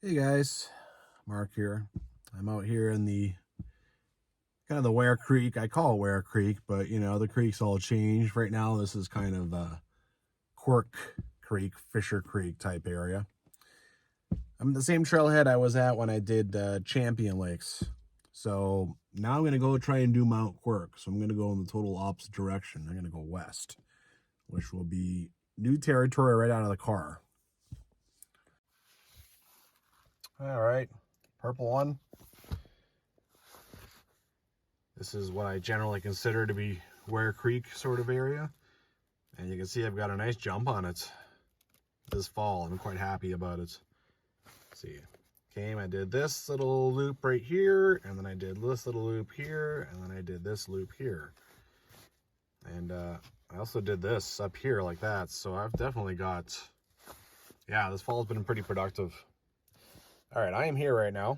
Hey guys, Mark here. I'm out here in the kind of the Ware Creek. I call it Ware Creek, but you know, the creek's all changed. Right now, this is kind of Quirk Creek, Fisher Creek type area. I'm at the same trailhead I was at when I did Champion Lakes. So now I'm going to go try and do Mount Quirk. So I'm going to go in the total opposite direction. I'm going to go west, which will be new territory right out of the car. All right, purple one. This is what I generally consider to be Ware Creek sort of area. And you can see I've got a nice jump on it this fall. I'm quite happy about it. Let's see, I did this little loop right here, and then I did this little loop here, and then I did this loop here. And I also did this up here like that. So I've definitely got, yeah, this fall's been pretty productive. All right, I am here right now.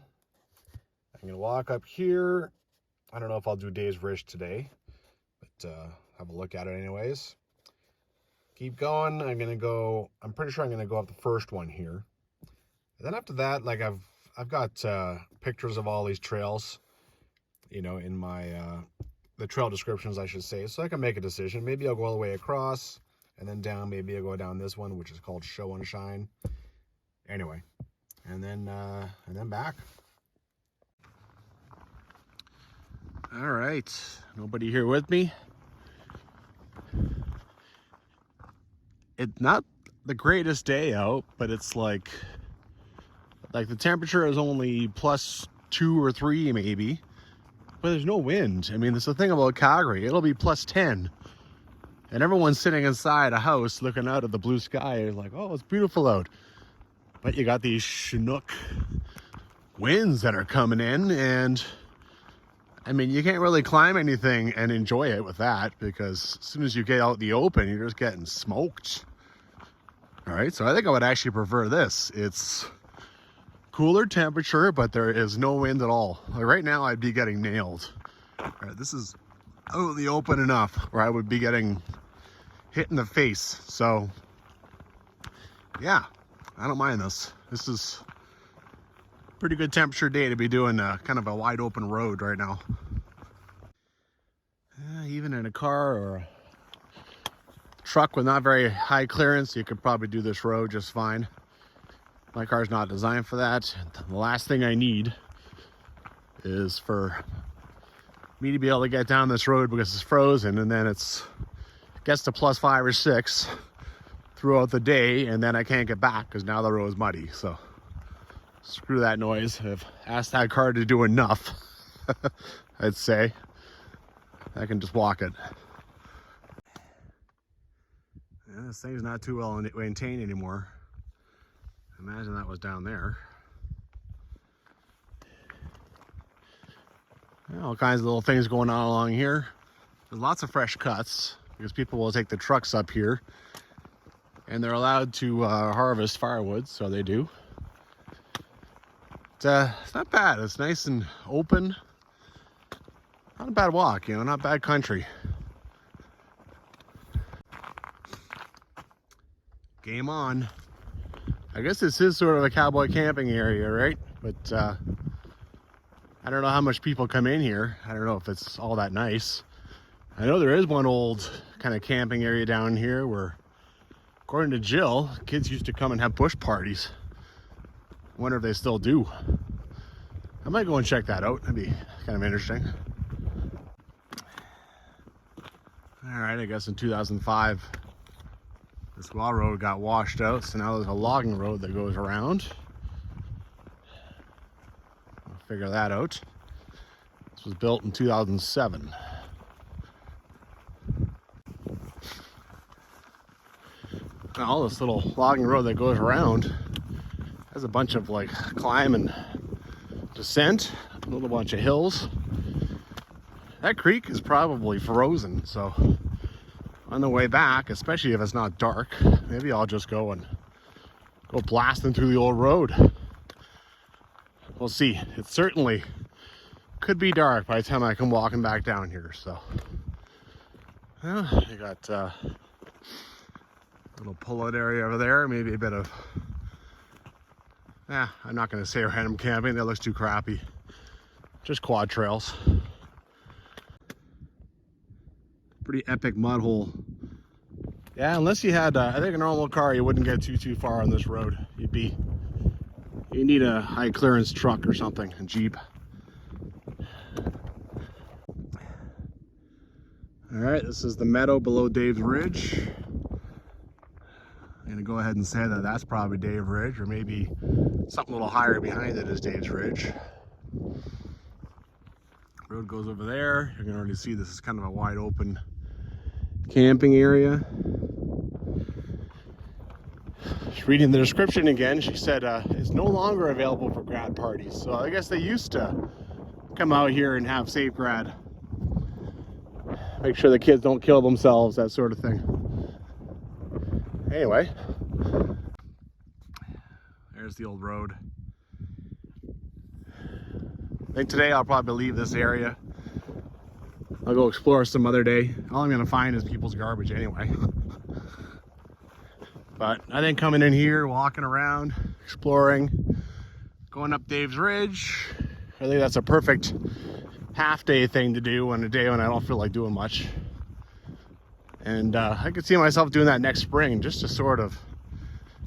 I'm gonna walk up here. I don't know if I'll do Dave's Rish today, but have a look at it anyways. Keep going. I'm pretty sure I'm gonna go up the first one here. And then after that, like I've got pictures of all these trails, you know, in my the trail descriptions, I should say, so I can make a decision. Maybe I'll go all the way across and then down. Maybe I'll go down this one, which is called Show and Shine. Anyway, and then back. All right, nobody here with me. It's not the greatest day out, but it's like the temperature is only +2 or 3 maybe, but there's no wind. I mean, that's the thing about Calgary. It'll be +10, and everyone's sitting inside a house looking out at the blue sky, like, oh, it's beautiful out. But you got these Chinook winds that are coming in, and I mean, you can't really climb anything and enjoy it with that, because as soon as you get out in the open, you're just getting smoked. All right, so I think I would actually prefer this. It's cooler temperature, but there is no wind at all. Like right now, I'd be getting nailed. All right, this is out in the open enough where I would be getting hit in the face. So yeah, I don't mind this. This is pretty good temperature day to be doing kind of a wide open road right now. Even in a car or a truck with not very high clearance, you could probably do this road just fine. My car's not designed for that. The last thing I need is for me to be able to get down this road because it's frozen, and then it gets to +5 or 6 throughout the day, and then I can't get back because now the road's muddy. So screw that noise. I've asked that car to do enough. I'd say I can just walk it. Yeah, this thing's not too well maintained anymore. Imagine that was down there. Yeah, all kinds of little things going on along here. There's lots of fresh cuts because people will take the trucks up here, and they're allowed to harvest firewood, so they do. It's not bad. It's nice and open. Not a bad walk, you know, not bad country. Game on. I guess this is sort of a cowboy camping area, right? But I don't know how much people come in here. I don't know if it's all that nice. I know there is one old kind of camping area down here where, according to Jill, kids used to come and have bush parties. I wonder if they still do. I might go and check that out. That'd be kind of interesting. All right, I guess in 2005, this wall road got washed out, so now there's a logging road that goes around. I'll figure that out. This was built in 2007. Now, this little logging road that goes around has a bunch of like climb and descent, a little bunch of hills. That creek is probably frozen, so on the way back, especially if it's not dark, maybe I'll just go blasting through the old road. We'll see. It certainly could be dark by the time I come walking back down here. So, well, you got a little pull-out area over there, maybe a bit of I'm not gonna say random camping, that looks too crappy. Just quad trails. Pretty epic mud hole. Yeah, unless you had, I think a normal car, you wouldn't get too far on this road. You need a high clearance truck or something, a Jeep. All right, this is the meadow below Dave's Ridge. I'm gonna go ahead and say that that's probably Dave Ridge, or maybe something a little higher behind it is Dave's Ridge. Road goes over there. You can already see this is kind of a wide open camping area. Just reading the description again, she said it's no longer available for grad parties. So I guess they used to come out here and have safe grad. Make sure the kids don't kill themselves, that sort of thing. Anyway, there's the old road. I think today I'll probably leave this area. I'll go explore some other day. All I'm gonna find is people's garbage anyway. But I think coming in here, walking around, exploring, going up Dave's Ridge, I think that's a perfect half-day thing to do on a day when I don't feel like doing much. And I could see myself doing that next spring, just to sort of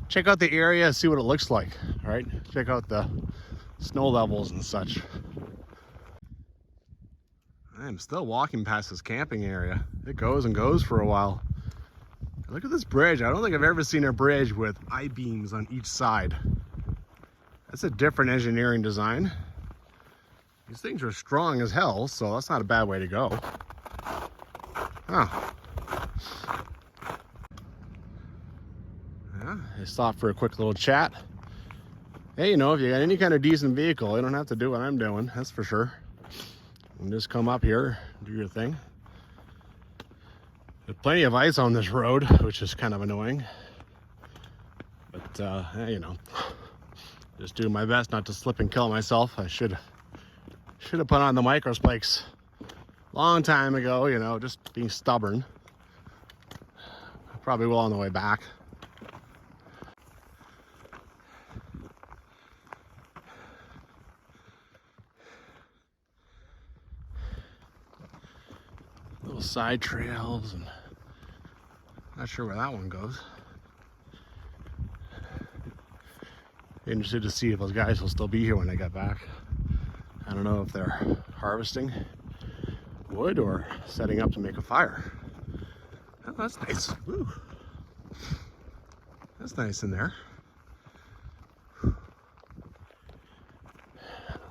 check out the area, see what it looks like, right? Check out the snow levels and such. I'm still walking past this camping area. It goes and goes for a while. Look at this bridge. I don't think I've ever seen a bridge with I-beams on each side. That's a different engineering design. These things are strong as hell, so that's not a bad way to go. Huh. Yeah, I stopped for a quick little chat. Hey, you know, if you got any kind of decent vehicle, you don't have to do what I'm doing, that's for sure. You can just come up here, do your thing. There's plenty of ice on this road, which is kind of annoying. But, you know, just doing my best not to slip and kill myself. I should have put on the micro spikes a long time ago, you know, just being stubborn. I probably will on the way back. Little side trails, and not sure where that one goes. Interested to see if those guys will still be here when I get back. I don't know if they're harvesting wood or setting up to make a fire. Oh, that's nice. Woo. That's nice in there.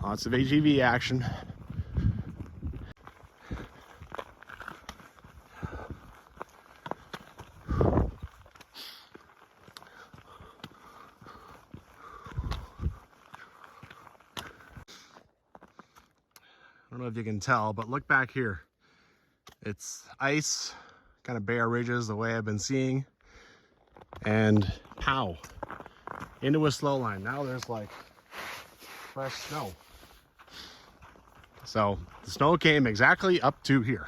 Lots of AGV action. I don't know if you can tell, but look back here. It's ice, kind of bare ridges the way I've been seeing, and pow, into a slow line. Now there's like fresh snow. So the snow came exactly up to here.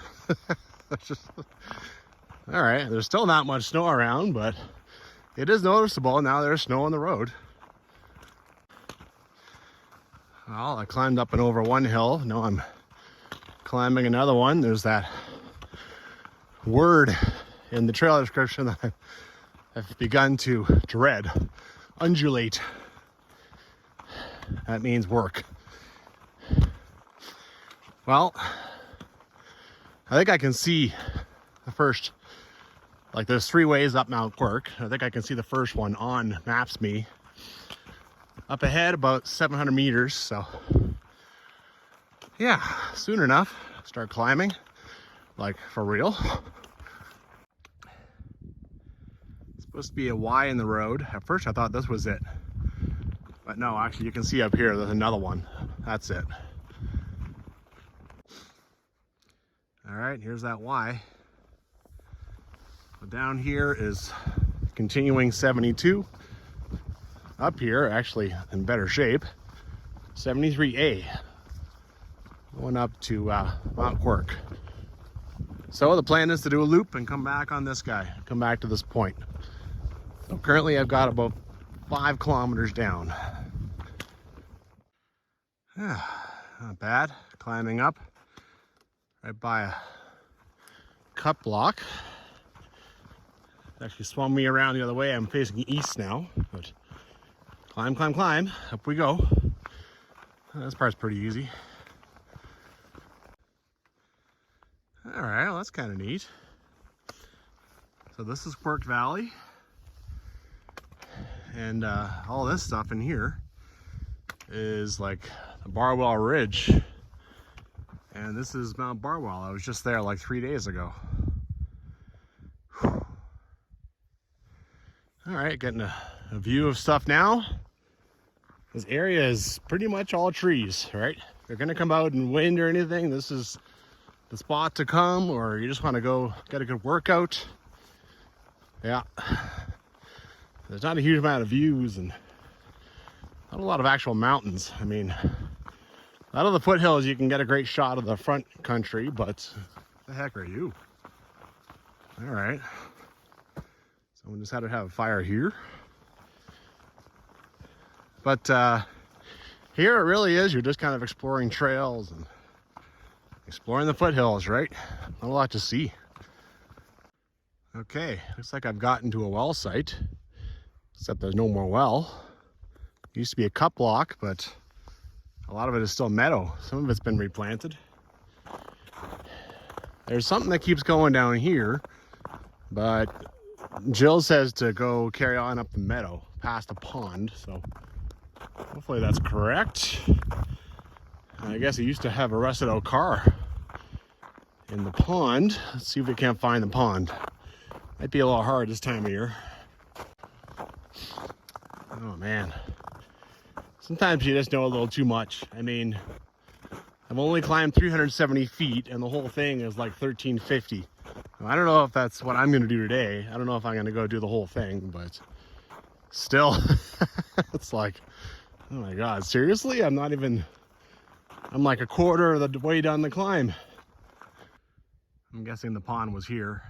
All right, there's still not much snow around, but it is noticeable. Now there's snow on the road. Well, I climbed up and over one hill. Now I'm climbing another one. There's that word in the trail description that I've begun to dread. Undulate. That means work. Well, I think I can see the first, like there's 3 ways up Mount Quirk. I think I can see the first one on Maps.me. Up ahead about 700 meters, so yeah, soon enough, start climbing, like for real. It's supposed to be a Y in the road. At first I thought this was it, but no, actually you can see up here, there's another one. That's it. All right, here's that Y. So down here is continuing 72. Up here, actually in better shape, 73A, going up to Mount Quirk. So the plan is to do a loop and come back on this guy, come back to this point. So currently I've got about 5 kilometers down. Not bad. Climbing up right by a cut block. Actually swung me around the other way. I'm facing east now, but climb, climb, climb. Up we go. This part's pretty easy. All right, well, that's kind of neat. So this is Quirk Valley, and all this stuff in here is like the Barwell Ridge, and this is Mount Barwell. I was just there like 3 days ago. Whew. All right, getting a view of stuff now. This area is pretty much all trees, right? If you're gonna come out and wind or anything, this is the spot to come, or you just want to go get a good workout. Yeah, there's not a huge amount of views and not a lot of actual mountains. I mean, out of the foothills you can get a great shot of the front country, but the heck are you? All right, someone just had to have a fire here. But here it really is, you're just kind of exploring trails and exploring the foothills, right? Not a lot to see. Okay, looks like I've gotten to a well site, except there's no more well. It used to be a cut block, but a lot of it is still meadow. Some of it's been replanted. There's something that keeps going down here, but Jill says to go carry on up the meadow past a pond, so hopefully that's correct. I guess it used to have a rusted out car in the pond. Let's see if we can't find the pond. Might be a little hard this time of year. Oh man. Sometimes you just know a little too much. I mean, I've only climbed 370 feet and the whole thing is like 1350. I don't know if that's what I'm gonna do today. I don't know if I'm gonna go do the whole thing, but still, it's like, oh my God, seriously? I'm like a quarter of the way down the climb. I'm guessing the pond was here.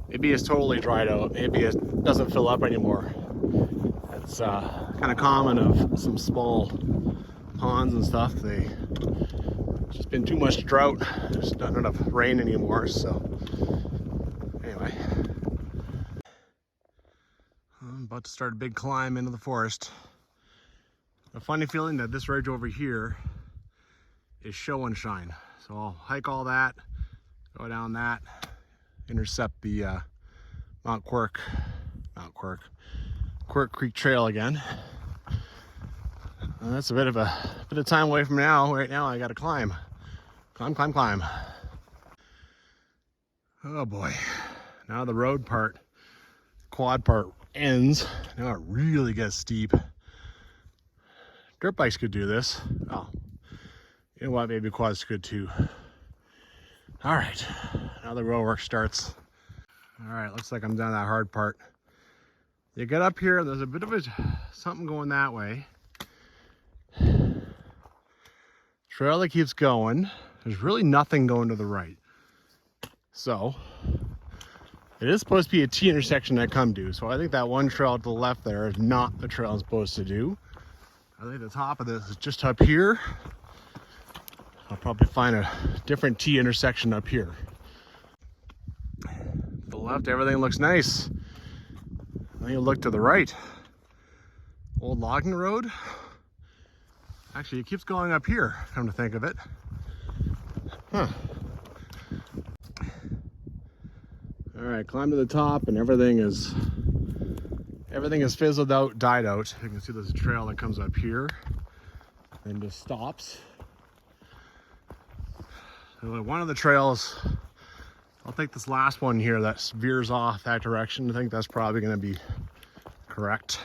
Maybe it's totally dried out. Maybe it doesn't fill up anymore. It's kind of common of some small ponds and stuff. It's just been too much drought. There's not enough rain anymore, so anyway. I'm about to start a big climb into the forest. A funny feeling that this ridge over here is show and shine. So I'll hike all that, go down that, intercept the Quirk Creek Trail again. And that's a bit of time away from now. Right now I gotta climb. Climb. Oh boy. Now the road part, quad part ends. Now it really gets steep. Dirt bikes could do this. Oh, you know what? Maybe quads could too. All right, now the road work starts. All right, looks like I'm done that hard part. You get up here, there's a bit of something going that way. Trail that keeps going. There's really nothing going to the right. So, it is supposed to be a T intersection I come to. So I think that one trail to the left there is not the trail I'm supposed to do. I think the top of this is just up here. I'll probably find a different T intersection up here. To the left, everything looks nice. Then you look to the right. Old logging road. Actually, it keeps going up here, come to think of it. Huh. All right, climb to the top and everything is fizzled out, died out. You can see there's a trail that comes up here and just stops. So one of the trails, I'll take this last one here that veers off that direction. I think that's probably going to be correct.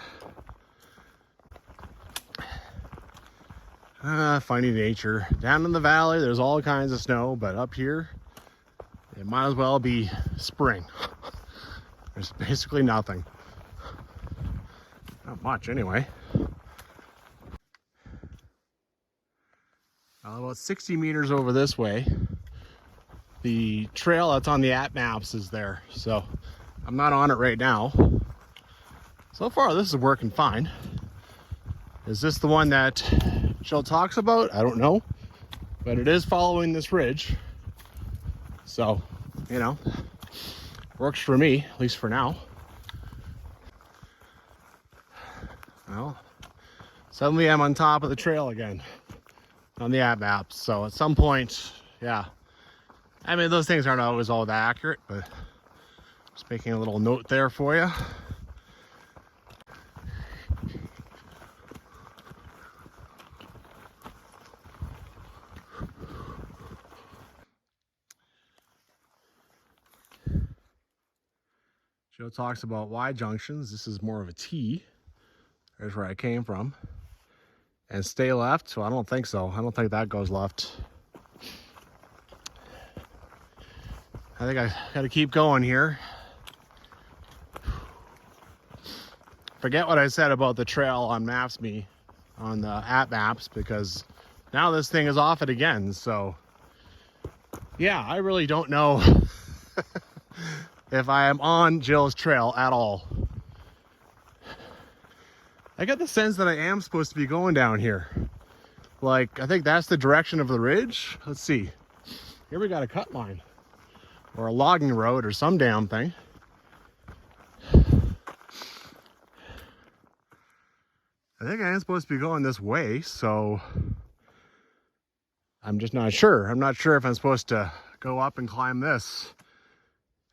Finding nature. Down in the valley, there's all kinds of snow, but up here, it might as well be spring. There's basically nothing. Not much, anyway. About 60 meters over this way, the trail that's on the app maps is there. So I'm not on it right now. So far, this is working fine. Is this the one that Jill talks about? I don't know. But it is following this ridge. So, you know, works for me, at least for now. Well, suddenly I'm on top of the trail again on the app maps. So at some point, yeah. I mean, those things aren't always all that accurate, but just making a little note there for you. Joe talks about Y junctions. This is more of a T. There's where I came from. And stay left, so I don't think so. I don't think that goes left. I think I gotta keep going here. Forget what I said about the trail on Maps.me on the app maps, because now this thing is off it again. So yeah, I really don't know if I am on Jill's trail at all. I get the sense that I am supposed to be going down here. Like, I think that's the direction of the ridge. Let's see. Here we got a cut line. Or a logging road or some damn thing. I think I am supposed to be going this way, so I'm just not sure. I'm not sure if I'm supposed to go up and climb this.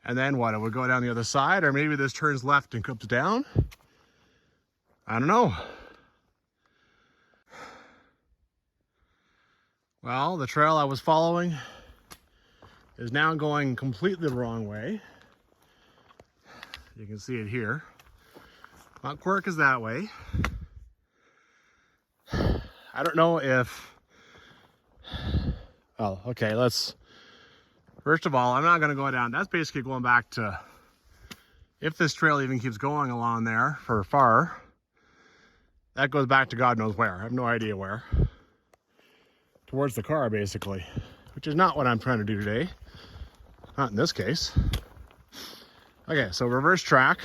And then what? It would go down the other side, or maybe this turns left and comes down. I don't know. Well, the trail I was following is now going completely the wrong way. You can see it here. Mount Quirk is that way. I don't know if... Oh, okay, let's... First of all, I'm not going to go down. That's basically going back to... If this trail even keeps going along there for far, that goes back to God knows where. I have no idea where. Towards the car, basically. Which is not what I'm trying to do today. Not in this case. Okay, so reverse track.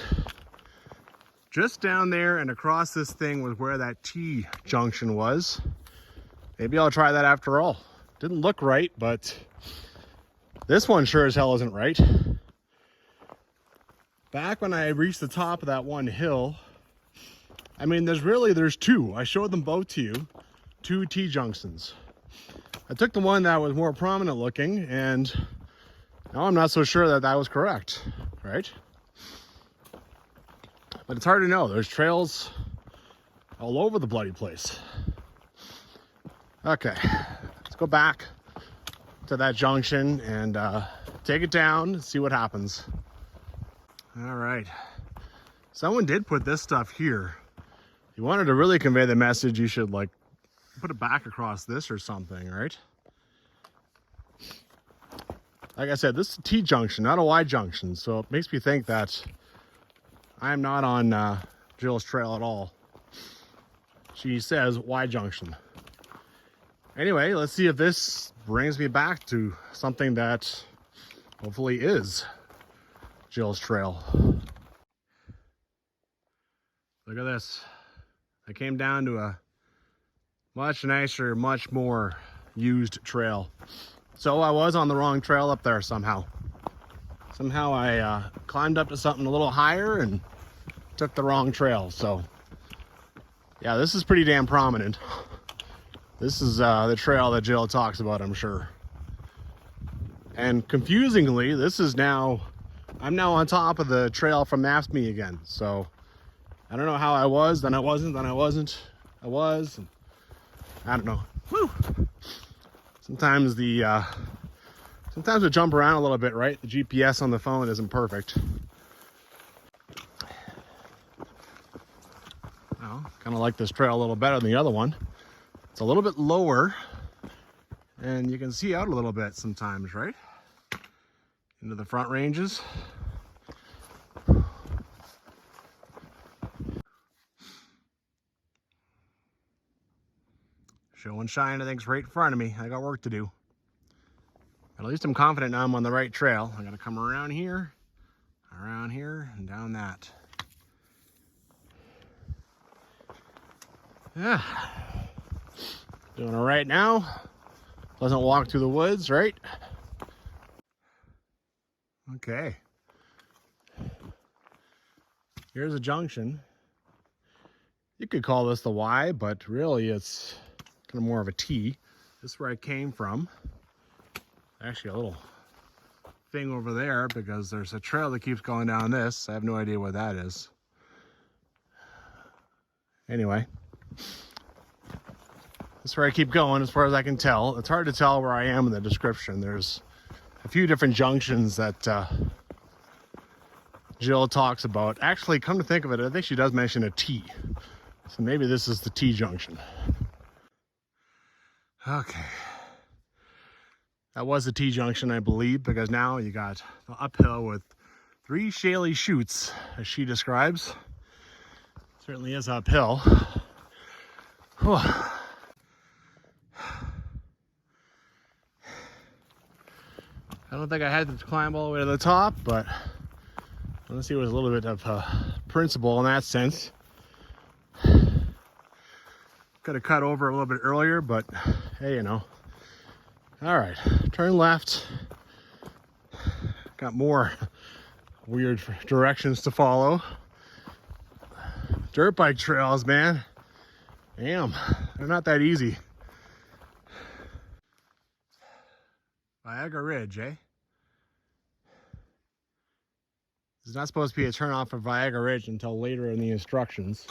Just down there and across this thing was where that T junction was. Maybe I'll try that after all. Didn't look right, but this one sure as hell isn't right. Back when I reached the top of that one hill, I mean, there's two. I showed them both to you. Two T junctions. I took the one that was more prominent looking, and now I'm not so sure that that was correct, right? But it's hard to know. There's trails all over the bloody place. Okay, let's go back to that junction and take it down and see what happens. All right. Someone did put this stuff here. If you wanted to really convey the message, you should like put it back across this or something, right? Like I said, this is a T junction, not a Y junction, so it makes me think that I'm not on Jill's trail at all. She says Y junction. Anyway, let's see if this brings me back to something that hopefully is Jill's trail. Look at this. I came down to a much nicer, much more used trail. So I was on the wrong trail up there somehow. Somehow I climbed up to something a little higher and took the wrong trail. So yeah, this is pretty damn prominent. This is the trail that Jill talks about, I'm sure. And confusingly, this is now, I'm now on top of the trail from Maps.me again. So I don't know how I was, then I wasn't, then I wasn't, I was. And I don't know. Woo! Sometimes sometimes we jump around a little bit, right? The GPS on the phone isn't perfect. Well, kind of like this trail a little better than the other one. It's a little bit lower, and you can see out a little bit sometimes, right? Into the front ranges. Show and Shine, I think, is right in front of me. I got work to do. But at least I'm confident now I'm on the right trail. I gotta come around here, and down that. Yeah. Doing all right now. Pleasant walk through the woods, right? Okay. Here's a junction. You could call this the Y, but really it's kind of more of a T. This is where I came from. Actually, a little thing over there because there's a trail that keeps going down this. I have no idea what that is. Anyway, this is where I keep going as far as I can tell. It's hard to tell where I am in the description. There's a few different junctions that Jill talks about. Actually, come to think of it, I think she does mention a T. So maybe this is the T junction. Okay. That was the T junction, I believe, because now you got the uphill with 3 shaly chutes, as she describes. Certainly is uphill. Whew. I don't think I had to climb all the way to the top, but let's see, it was a little bit of principle in that sense. Could have cut over a little bit earlier, but hey, you know. All right, turn left. Got more weird directions to follow. Dirt bike trails, man. Damn, they're not that easy. Viagra Ridge, eh? There's not supposed to be a turn off of Viagra Ridge until later in the instructions.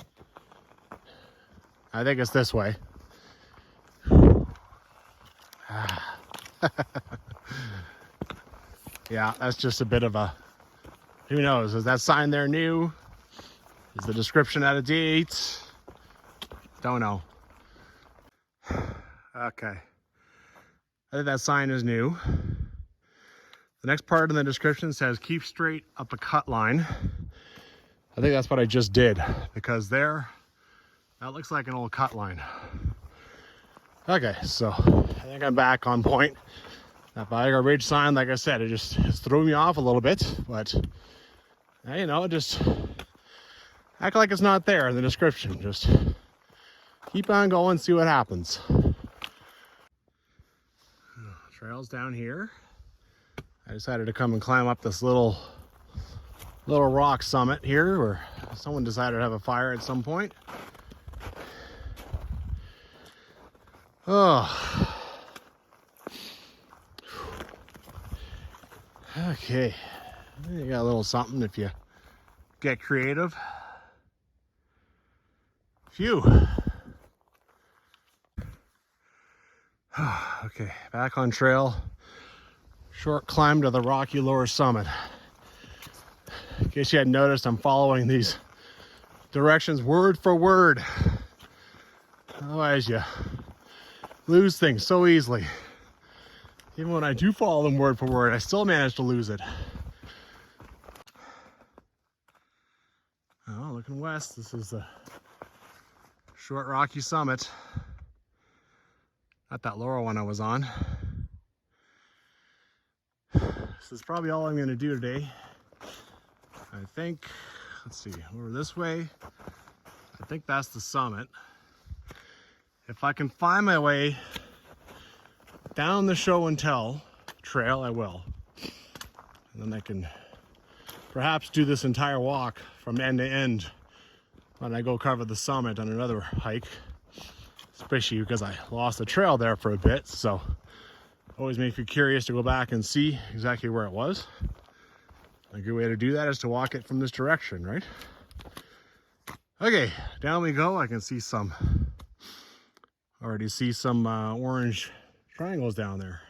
I think it's this way. Yeah, that's just a bit of a, who knows, is that sign there new? Is the description out of date? Don't know. Okay. I think that sign is new. The next part in the description says keep straight up the cut line. I think that's what I just did, because there, that looks like an old cut line. Okay, so I think I'm back on point. That Viagra Ridge sign, like I said, it just threw me off a little bit, but you know, just act like it's not there in the description. Just keep on going, see what happens. Trails down here. I decided to come and climb up this little rock summit here, where someone decided to have a fire at some point. Oh. Okay. You got a little something if you get creative. Phew. Okay, back on trail. Short climb to the rocky lower summit. In case you hadn't noticed, I'm following these directions word for word. Otherwise, you lose things so easily. Even when I do follow them word for word, I still manage to lose it. Oh, looking west, this is the short rocky summit. Not that lower one I was on. This is probably all I'm going to do today. I think, let's see, over this way, I think that's the summit. If I can find my way down the show and tell trail, I will. And then I can perhaps do this entire walk from end to end when I go cover the summit on another hike. Especially because I lost the trail there for a bit, so always makes me curious to go back and see exactly where it was. A good way to do that is to walk it from this direction, right? Okay, down we go. I can see some, already see some orange triangles down there.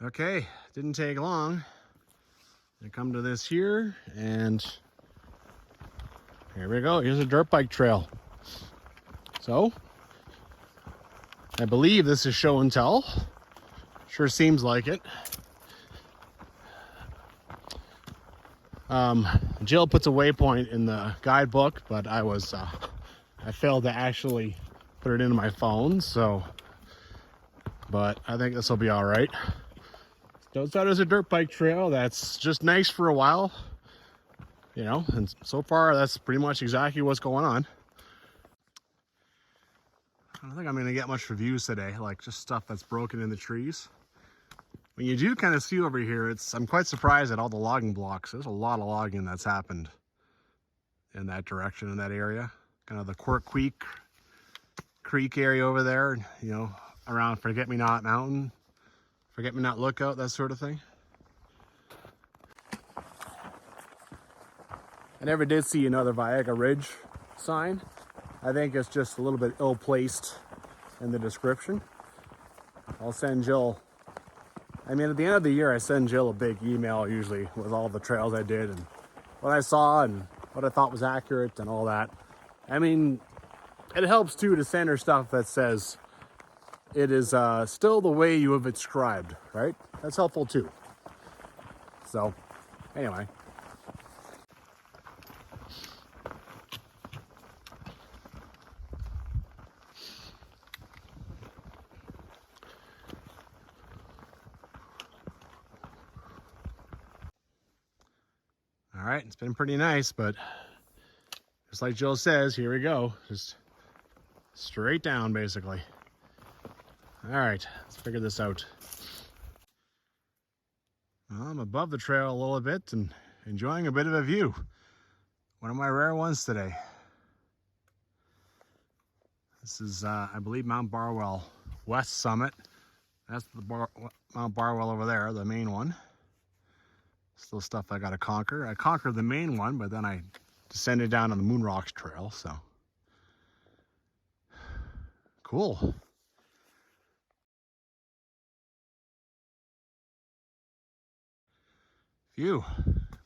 Okay, didn't take long. I come to this here, and here we go. Here's a dirt bike trail. So, I believe this is show and tell. Sure seems like it. Jill puts a waypoint in the guidebook, but I failed to actually put it into my phone, so, but I think this will be all right. Don't thought it was a dirt bike trail. That's just nice for a while, you know, and so far that's pretty much exactly what's going on. I don't think I'm gonna get much reviews today, like just stuff that's broken in the trees. When you do kind of see over here, I'm quite surprised at all the logging blocks. There's a lot of logging that's happened in that direction, in that area. Kind of the Quirk Creek area over there, you know, around Forget-Me-Not Mountain, Forget-Me-Not Lookout, that sort of thing. I never did see another Viaga Ridge sign. I think it's just a little bit ill-placed in the description. I'll send Jill, I mean, at the end of the year, I send Jill a big email usually with all the trails I did and what I saw and what I thought was accurate and all that. I mean, it helps too to send her stuff that says it is still the way you have described, right? That's helpful too. So, anyway. All right, it's been pretty nice, but just like Jill says, here we go. Just straight down, basically. All right, let's figure this out. Well, I'm above the trail a little bit and enjoying a bit of a view. One of my rare ones today. This is, I believe, Mount Barwell West Summit. That's the Mount Barwell over there, the main one. Still stuff I gotta conquer. I conquered the main one, but then I descended down on the Moon Rocks Trail, so. Cool. Phew.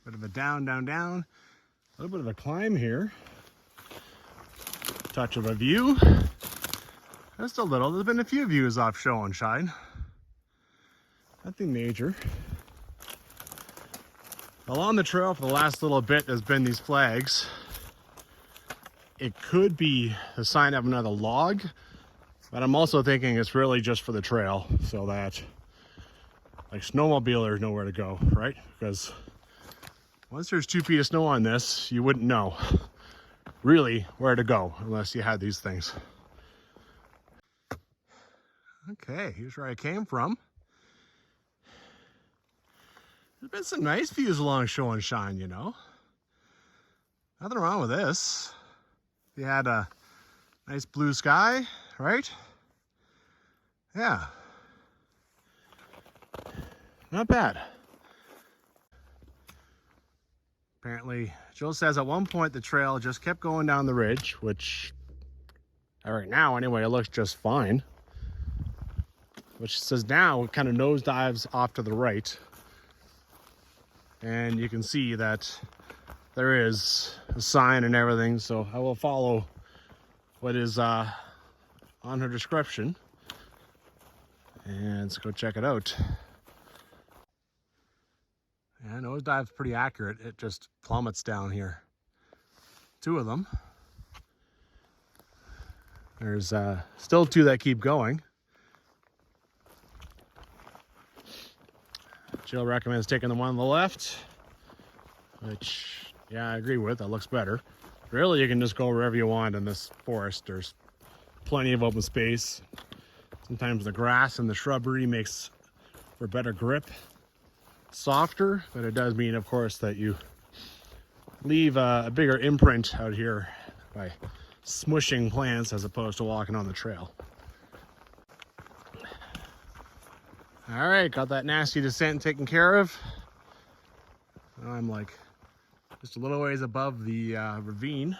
Bit of a down, down, down. A little bit of a climb here. Touch of a view. Just a little. There's been a few views off Show and Shine. Nothing major. Along the trail for the last little bit, there's been these flags. It could be a sign of another log, but I'm also thinking it's really just for the trail so that like snowmobilers know where to go, right? Because once there's 2 feet of snow on this, you wouldn't know really where to go unless you had these things. Okay, here's where I came from. There's been some nice views along Show and Shine, you know. Nothing wrong with this. You had a nice blue sky, right? Yeah. Not bad. Apparently, Jill says at one point the trail just kept going down the ridge, which right now anyway, it looks just fine. Which says now it kind of nosedives off to the right. And you can see that there is a sign and everything, so I will follow what is on her description. And let's go check it out. Yeah, nosedive's pretty accurate. It just plummets down here. 2 of them. There's still 2 that keep going. Jill recommends taking the one on the left, which, yeah, I agree with. That looks better. Really, you can just go wherever you want in this forest. There's plenty of open space. Sometimes the grass and the shrubbery makes for better grip. Softer, but it does mean, of course, that you leave a bigger imprint out here by smushing plants as opposed to walking on the trail. All right, got that nasty descent taken care of. Now I'm like just a little ways above the ravine.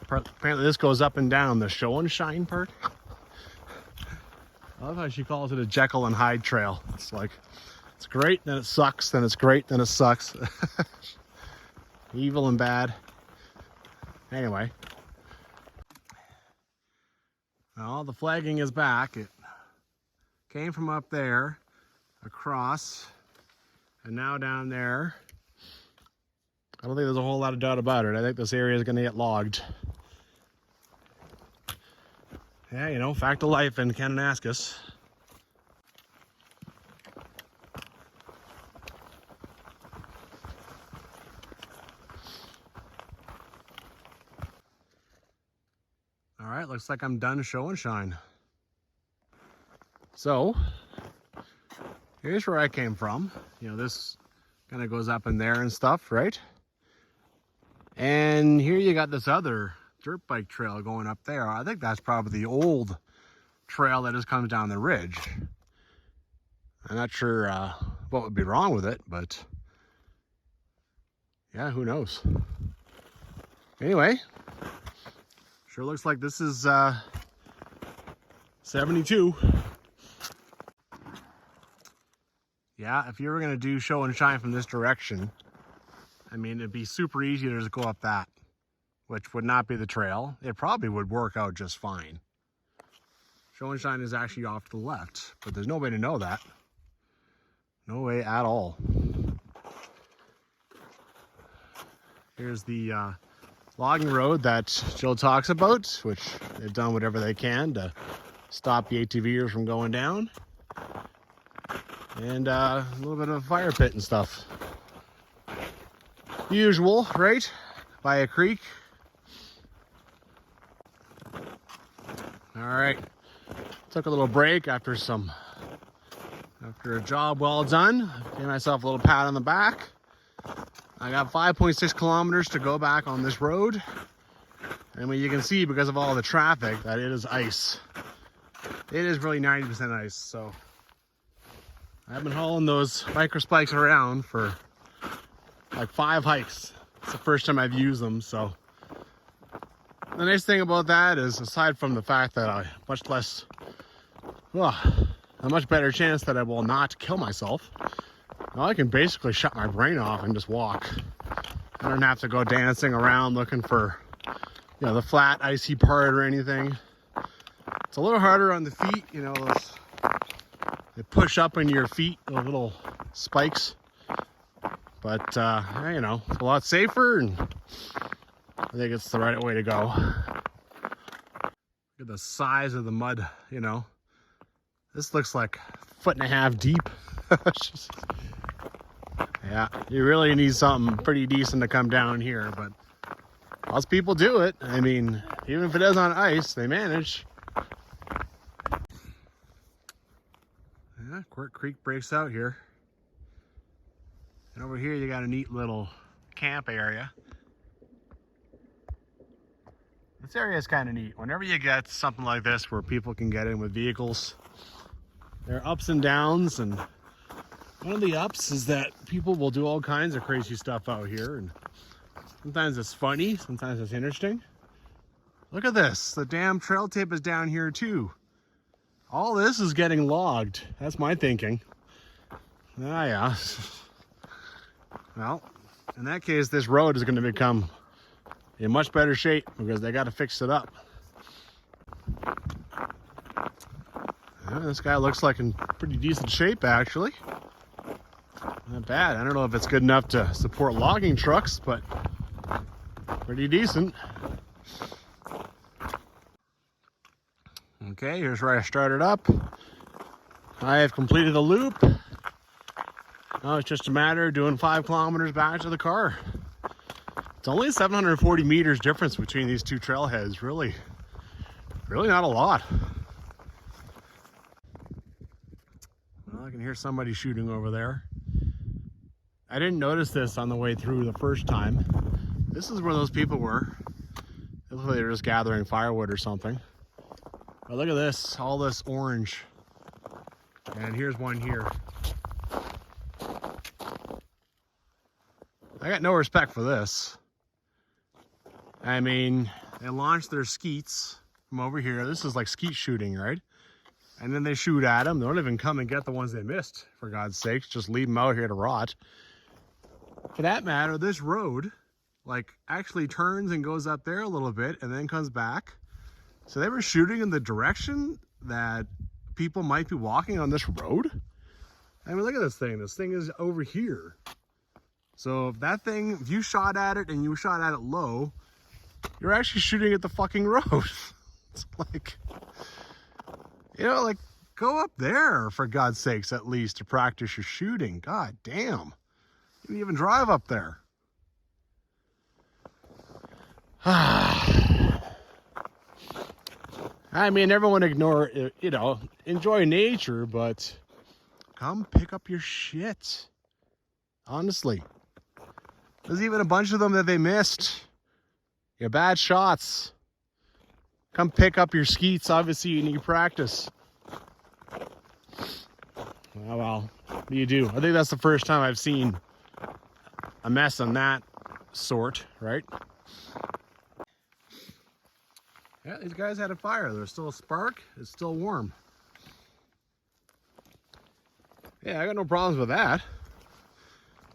Apparently this goes up and down the Show and Shine part. I love how she calls it a Jekyll and Hyde trail. It's like, it's great, then it sucks, then it's great, then it sucks. Evil and bad. Anyway. Well, the flagging is back. It came from up there, across, and now down there. I don't think there's a whole lot of doubt about it. I think this area is going to get logged. Yeah, you know, fact of life in Kananaskis. All right, right, looks like I'm done show and shine. So, here's where I came from. You know, this kind of goes up in there and stuff, right? And here you got this other dirt bike trail going up there. I think that's probably the old trail that just comes down the ridge. I'm not sure what would be wrong with it, but yeah, who knows? Anyway, sure looks like this is 72. Yeah, if you were gonna do show and shine from this direction, I mean, it'd be super easy to just go up that, which would not be the trail. It probably would work out just fine. Show and shine is actually off to the left, but there's no way to know that. No way at all. Here's the logging road that Jill talks about, which they've done whatever they can to stop the ATVers from going down. And a little bit of a fire pit and stuff. Usual, right? By a creek. All right. Took a little break after a job well done. Gave myself a little pat on the back. I got 5.6 kilometers to go back on this road. And you can see, because of all the traffic, that it is ice. It is really 90% ice, so I've been hauling those micro spikes around for like 5 hikes. It's the first time I've used them, so the nice thing about that is, aside from the fact that a much better chance that I will not kill myself, now I can basically shut my brain off and just walk. I don't have to go dancing around looking for, you know, the flat icy part or anything. It's a little harder on the feet, you know, they push up in your feet, those little spikes. But, you know, it's a lot safer, and I think it's the right way to go. Look at the size of the mud, you know. This looks like 1.5 feet deep. Yeah, you really need something pretty decent to come down here, but most people do it. I mean, even if it is on ice, they manage. Yeah, Quirk Creek breaks out here. And over here you got a neat little camp area. This area is kind of neat. Whenever you get something like this where people can get in with vehicles, there are ups and downs, and one of the ups is that people will do all kinds of crazy stuff out here, and sometimes it's funny, sometimes it's interesting. Look at this, the damn trail tape is down here too. All this is getting logged. That's my thinking. Ah, yeah. Well, in that case, this road is going to become in much better shape because they got to fix it up. This guy looks like in pretty decent shape, actually. Not bad. I don't know if it's good enough to support logging trucks, but pretty decent. Okay, here's where I started up. I have completed the loop. Now it's just a matter of doing 5 kilometers back to the car. It's only 740 meters difference between these two trailheads. Really not a lot. Well, I can hear somebody shooting over there. I didn't notice this on the way through the first time. This is where those people were. It looked like they were just gathering firewood or something. But look at this, all this orange. And here's one here. I got no respect for this. I mean, they launched their skeets from over here. This is like skeet shooting, right? And then they shoot at them. They don't even come and get the ones they missed, for God's sakes. Just leave them out here to rot. For that matter, this road, like, actually turns and goes up there a little bit and then comes back. So they were shooting in the direction that people might be walking on this road. I mean, look at this thing. This thing is over here. So if you shot at it and you shot at it low, you're actually shooting at the fucking road. It's like, you know, like, go up there, for God's sakes, at least, to practice your shooting. God damn. You didn't even drive up there. I mean, everyone ignore, you know, enjoy nature, but come pick up your shit. Honestly. There's even a bunch of them that they missed. Your bad shots. Come pick up your skeets. Obviously, you need practice. Oh, well, what do you do? I think that's the first time I've seen a mess on that sort, right? Yeah, these guys had a fire. There's still a spark. It's still warm. Yeah, I got no problems with that.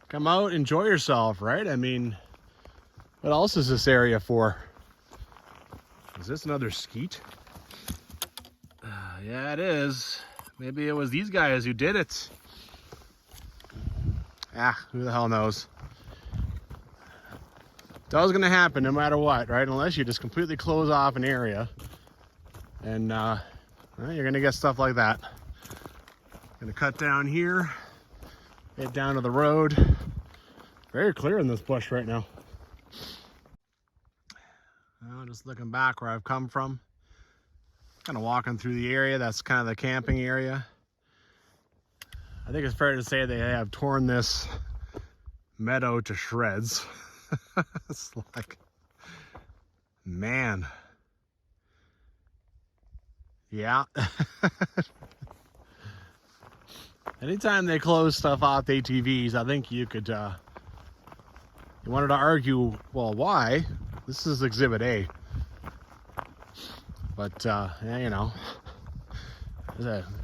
Come out, enjoy yourself, right? I mean, what else is this area for? Is this another skeet? Yeah, it is. Maybe it was these guys who did it. Ah, who the hell knows? It's always going to happen no matter what, right? Unless you just completely close off an area. And well, you're going to get stuff like that. Going to cut down here. Head down to the road. Very clear in this bush right now. Well, just looking back where I've come from. Kind of walking through the area. That's kind of the camping area. I think it's fair to say they have torn this meadow to shreds. It's like, man. Yeah. Anytime they close stuff off the ATVs, I think you could, you wanted to argue, well, why? This is Exhibit A. But, yeah, you know,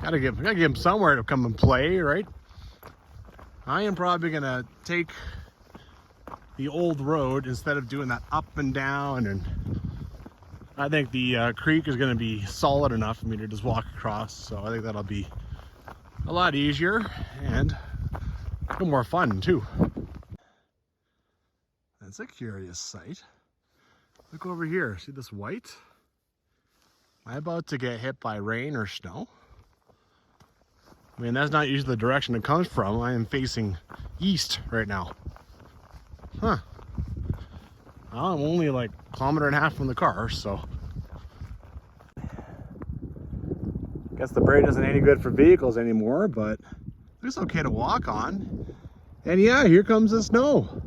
gotta give them somewhere to come and play, right? I am probably gonna take the old road instead of doing that up and down, and I think the creek is gonna be solid enough for me to just walk across, so I think that'll be a lot easier and a little more fun too. That's a curious sight. Look over here, see this white? Am I about to get hit by rain or snow? I mean, that's not usually the direction it comes from. I am facing east right now. Huh. Well, I'm only like a kilometer and a half from the car, so. Guess the bridge isn't any good for vehicles anymore, but it's okay to walk on. And yeah, here comes the snow.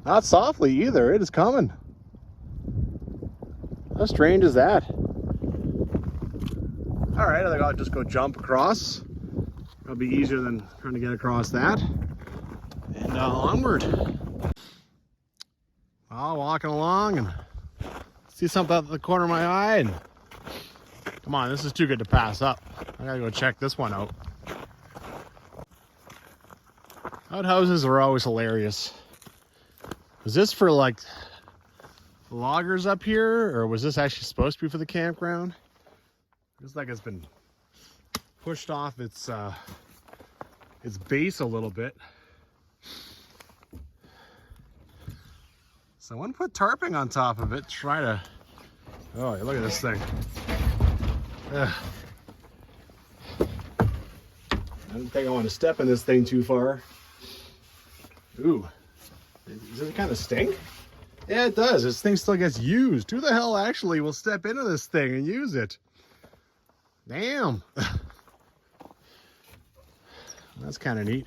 Not softly either, it is coming. How strange is that? All right, I think I'll just go jump across. It'll be easier than trying to get across that. And onward. Well, walking along and see something out the corner of my eye, and come on, this is too good to pass up. I gotta go check this one out. Outhouses are always hilarious. Was this for like loggers up here, or was this actually supposed to be for the campground? Looks like it's been pushed off its base a little bit. Someone put tarping on top of it. Try to. Oh, look at this thing. Ugh. I don't think I want to step in this thing too far. Ooh, does it kind of stink? Yeah, it does. This thing still gets used. Who the hell actually will step into this thing and use it? Damn. That's kind of neat.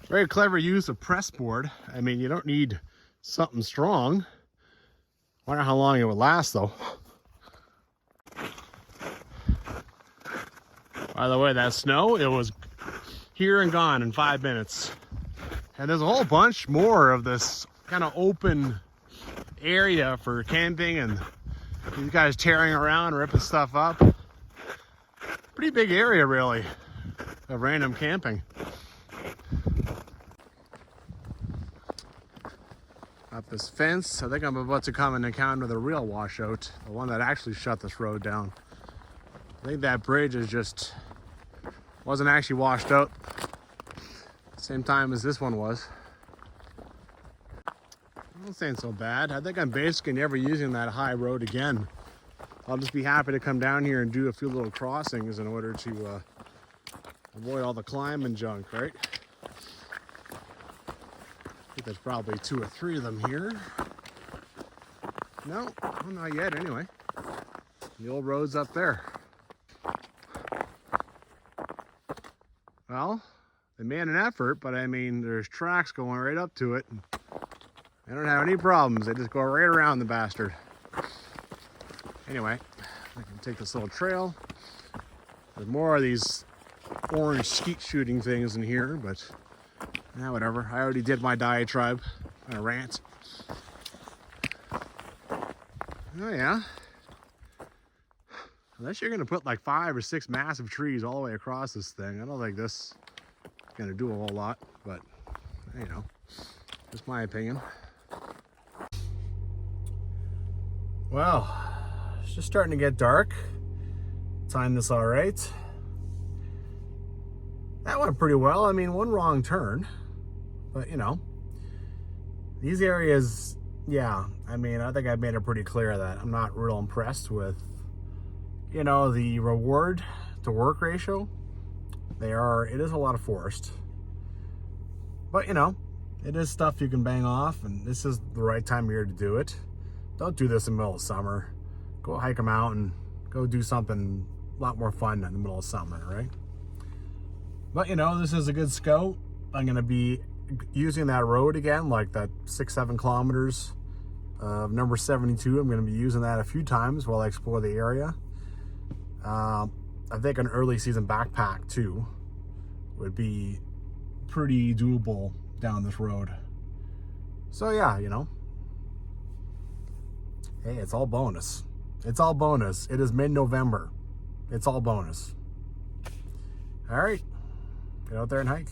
Very clever use of press board. I mean, you don't need something strong. Wonder how long it would last, though. By the way, that snow, it was here and gone in 5 minutes. And there's a whole bunch more of this kind of open area for camping, and these guys tearing around, ripping stuff up. Pretty big area, really, of random camping. Up this fence, I think I'm about to come and encounter the real washout, the one that actually shut this road down. I think that bridge is just wasn't actually washed out same time as this one was. This ain't so bad. I think I'm basically never using that high road again. I'll just be happy to come down here and do a few little crossings in order to avoid all the climbing junk, right? I think there's probably 2 or 3 of them here. No, well, not yet anyway. The old road's up there. Well, they made an effort, but I mean, there's tracks going right up to it. And I don't have any problems. They just go right around the bastard. Anyway, I can take this little trail. There's more of these orange skeet shooting things in here, but yeah, whatever. I already did my diatribe, my rant. Oh yeah. Unless you're gonna put like 5 or 6 massive trees all the way across this thing, I don't think this is gonna do a whole lot, but you know, just my opinion. Well, it's just starting to get dark. Timed this all right. That went pretty well. I mean, one wrong turn, but you know, these areas, yeah, I mean, I think I've made it pretty clear that I'm not real impressed with, you know, the reward to work ratio. It is a lot of forest, but you know, it is stuff you can bang off, and this is the right time of year to do it. Don't do this in the middle of summer. Go hike a mountain, go do something a lot more fun in the middle of summer, right? But you know, this is a good scout. I'm gonna be using that road again, like that 6-7 kilometers of number 72. I'm gonna be using that a few times while I explore the area. I think an early season backpack too would be pretty doable down this road. So yeah, you know, hey, it's all bonus. It's all bonus. It is mid-November. It's all bonus. All right, get out there and hike.